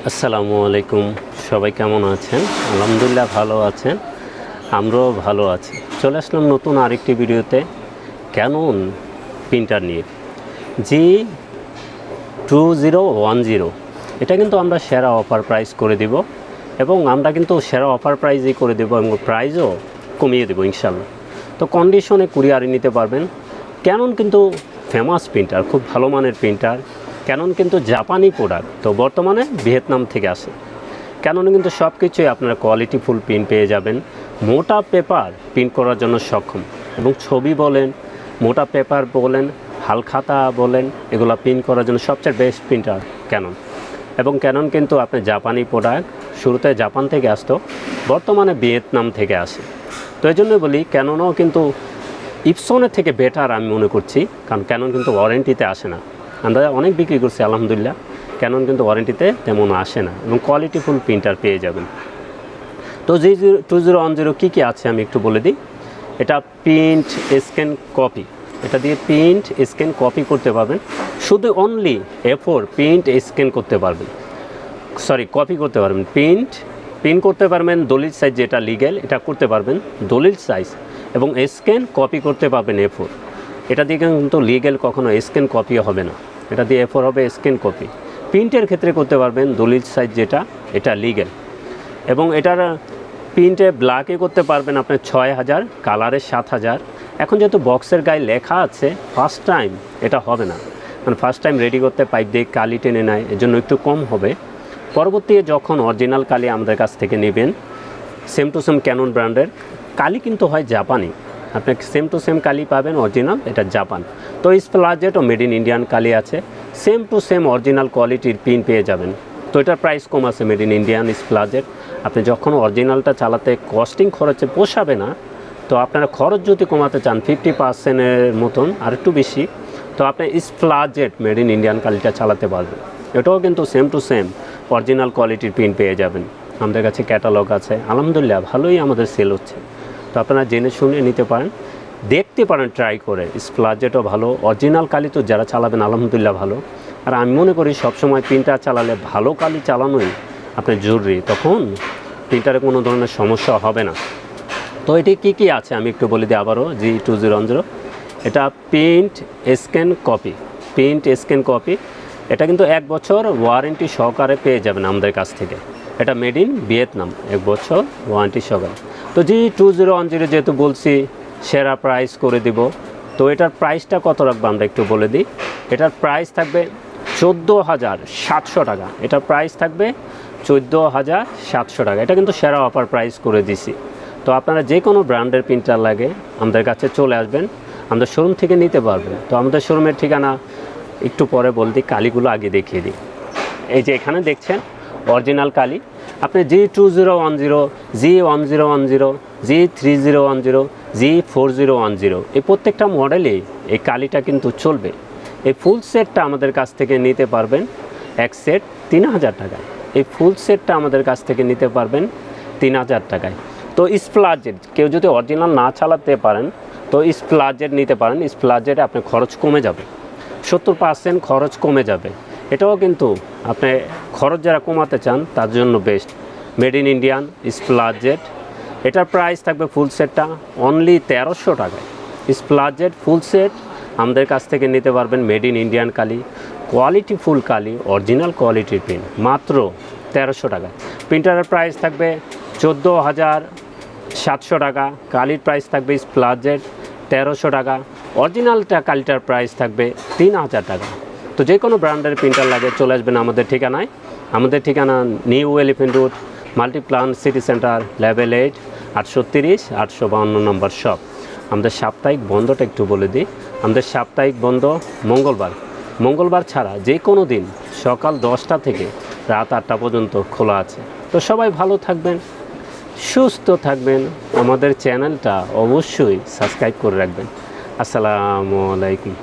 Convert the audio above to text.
আসসালামু আলাইকুম। সবাই কেমন আছেন? আলহামদুলিল্লাহ ভালো আছেন, আমরাও ভালো আছি। চলে আসলাম নতুন আরেকটি ভিডিওতে ক্যানন প্রিন্টার নিয়ে। G2010 এটা কিন্তু আমরা সেরা অফার প্রাইস করে দিব, এবং আমরা কিন্তু সেরা অফার প্রাইসই করে দেব এবং প্রাইসও কমিয়ে দেবো ইনশাল্লাহ। তো কন্ডিশনে কুরিয়ারে নিতে পারবেন। ক্যানন কিন্তু ফেমাস প্রিন্টার, খুব ভালো মানের প্রিন্টার। ক্যানন কিন্তু জাপানি প্রোডাক্ট, তো বর্তমানে ভিয়েতনাম থেকে আসে। ক্যাননে কিন্তু সব কিছুই আপনারা কোয়ালিটিফুল প্রিন্ট পেয়ে যাবেন। মোটা পেপার প্রিন্ট করার জন্য সক্ষম, এবং ছবি বলেন, মোটা পেপার বলেন, হালখাতা বলেন, এগুলো প্রিন্ট করার জন্য সবচেয়ে বেস্ট প্রিন্টার ক্যানন। এবং ক্যানন কিন্তু আপনার জাপানি প্রোডাক্ট, শুরুতে জাপান থেকে আসতো, বর্তমানে ভিয়েতনাম থেকে আসে। তো এই জন্যই বলি ক্যাননও কিন্তু ইপসনের থেকে বেটার আমি মনে করছি, কারণ ক্যানন কিন্তু ওয়ারেন্টিতে আসে না। আমরা অনেক বিক্রি করছি আলহামদুলিল্লাহ, ক্যানন কিন্তু ওয়ারেন্টিতে তেমন আসে না, এবং কোয়ালিটিফুল প্রিন্টার পেয়ে যাবেন। তো G2010 কী আছে আমি একটু বলে দিই। এটা প্রিন্ট স্ক্যান কপি, এটা দিয়ে প্রিন্ট স্ক্যান কপি করতে পারবেন। শুধু অনলি A4 প্রিন্ট স্ক্যান করতে পারবেন, কপি করতে পারবেন। প্রিন্ট করতে পারবেন দলিল সাইজ, যেটা লিগ্যাল এটা করতে পারবেন দলিল সাইজ, এবং স্ক্যান কপি করতে পারবেন A4। এটা দিয়ে কিন্তু লিগ্যাল কখনো স্ক্যান কপি হবে না, এটা দিয়ে A4 হবে স্ক্যান কপি। প্রিন্টের ক্ষেত্রে করতে পারবেন দলিল সাইজ, যেটা এটা লিগ্যাল, এবং এটার প্রিন্টে ব্ল্যাকে করতে পারবেন আপনার 6000, কালারে 7000। এখন যেহেতু বক্সের গায়ে লেখা আছে ফার্স্ট টাইম, এটা হবে না, মানে ফার্স্ট টাইম রেডি করতে পাইপ দিয়ে কালি টেনে নেয়, এর জন্য একটু কম হবে। পরবর্তীতে যখন অরিজিনাল কালি আমাদের কাছ থেকে নেবেন, সেম টু সেম ক্যানন ব্র্যান্ডের কালি কিন্তু হয় জাপানি, আপনি সেম টু সেম কালি পাবেন অরিজিনাল, এটা জাপান। তো স্প্লাজেট ও মেড ইন ইন্ডিয়ান কালি আছে, সেম টু সেম অরিজিনাল কোয়ালিটির প্রিন্ট পেয়ে যাবেন। তো এটার প্রাইস কম আছে মেড ইন ইন্ডিয়ান স্প্লাজেট। আপনি যখন অরিজিনালটা চালাতে কস্টিং খরচে পোষাবে না, তো আপনারা খরচ যদি কমাতে চান 50%-এর মতন আর একটু বেশি, তো আপনি স্প্লাজেট মেড ইন ইন্ডিয়ান কালিটা চালাতে পারবেন। এটাও কিন্তু সেম টু সেম অরিজিনাল কোয়ালিটির প্রিন্ট পেয়ে যাবেন। আমাদের কাছে ক্যাটালগ আছে, আলহামদুলিল্লাহ ভালোই আমাদের সেল হচ্ছে। তো আপনারা জেনে শুনে নিতে পারেন, দেখতে পারেন ট্রাই করে। স্প্লাজেটও ভালো, অরিজিনাল কালি তো যারা চালাবেন আলহামদুলিল্লাহ ভালো। আর আমি মনে করি সবসময় প্রিন্টার চালালে ভালো কালি চালানোই আপনার জরুরি, তখন প্রিন্টারে কোনো ধরনের সমস্যা হবে না। তো এটি কী আছে আমি একটু বলে দিই আবারও। G2010 এটা প্রিন্ট স্ক্যান কপি, এটা কিন্তু 1 বছর ওয়ারেন্টি সহকারে পেয়ে যাবেন আমাদের কাছ থেকে। এটা মেড ইন ভিয়েতনাম, 1 বছর ওয়ারেন্টি সহকারে। তো G2010 যেহেতু বলছি সেরা প্রাইস করে দিব, তো এটার প্রাইসটা কত রাখবো আমরা একটু বলে দিই। এটার প্রাইস থাকবে 14,700 টাকা। এটার প্রাইস থাকবে 14,700 টাকা। এটা কিন্তু সেরা অফার প্রাইস করে দিছি। তো আপনারা যে কোনো ব্র্যান্ডের প্রিন্টার লাগে আমাদের কাছে চলে আসবেন, আমাদের শোরুম থেকে নিতে পারবেন। তো আমাদের শোরুমের ঠিকানা একটু পরে বলতে, কালিগুলো আগে দেখিয়ে দিই। এই যে এখানে দেখছেন অরিজিনাল কালি, আপনি G2010, G1010, G3010, G4010 এই প্রত্যেকটা মডেলেই এই কালিটা কিন্তু চলবে। এই ফুল সেটটা আমাদের কাছ থেকে নিতে পারবেন এক সেট 3000 টাকায়। এই ফুল সেটটা আমাদের কাছ থেকে নিতে পারবেন 3000 টাকায়। তো স্প্লাজেট কেউ যদি অরিজিনাল না চালাতে পারেন, তো স্প্লাজেট নিতে পারেন। স্প্লাজেটে আপনার খরচ কমে যাবে, 70% খরচ কমে যাবে। এটাও কিন্তু আপনি খরচ যারা কমাতে চান তার জন্য বেস্ট, মেড ইন ইন্ডিয়ান স্প্লাজেট। এটার প্রাইস থাকবে ফুল সেটটা অনলি 1300 টাকায়। স্প্লাজেট ফুল সেট আমাদের কাছ থেকে নিতে পারবেন, made in Indian Kali, quality full Kali, original কোয়ালিটির প্রিন্ট, মাত্র 1300 টাকায়। প্রিন্টারের প্রাইস থাকবে 14,700 টাকা। কালির প্রাইস থাকবে স্প্লাজেট 1300 টাকা। অরিজিনালটা কালিটার প্রাইস থাকবে 3000 টাকা। তো যে কোনো ব্র্যান্ডের প্রিন্টার লাগে চলে আসবেন আমাদের ঠিকানায়। আমাদের ঠিকানা new elephant road, Multiplan city centre, level 8, 830-852 নম্বর শপ। আমাদের সাপ্তাহিক বন্ধটা একটু বলে দিই। আমাদের সাপ্তাহিক বন্ধ মঙ্গলবার ছাড়া যে কোনো দিন সকাল 10টা থেকে রাত 8টা পর্যন্ত খোলা আছে। তো সবাই ভালো থাকবেন, সুস্থ থাকবেন। আমাদের চ্যানেলটা অবশ্যই সাবস্ক্রাইব করে রাখবেন। আসসালামু আলাইকুম।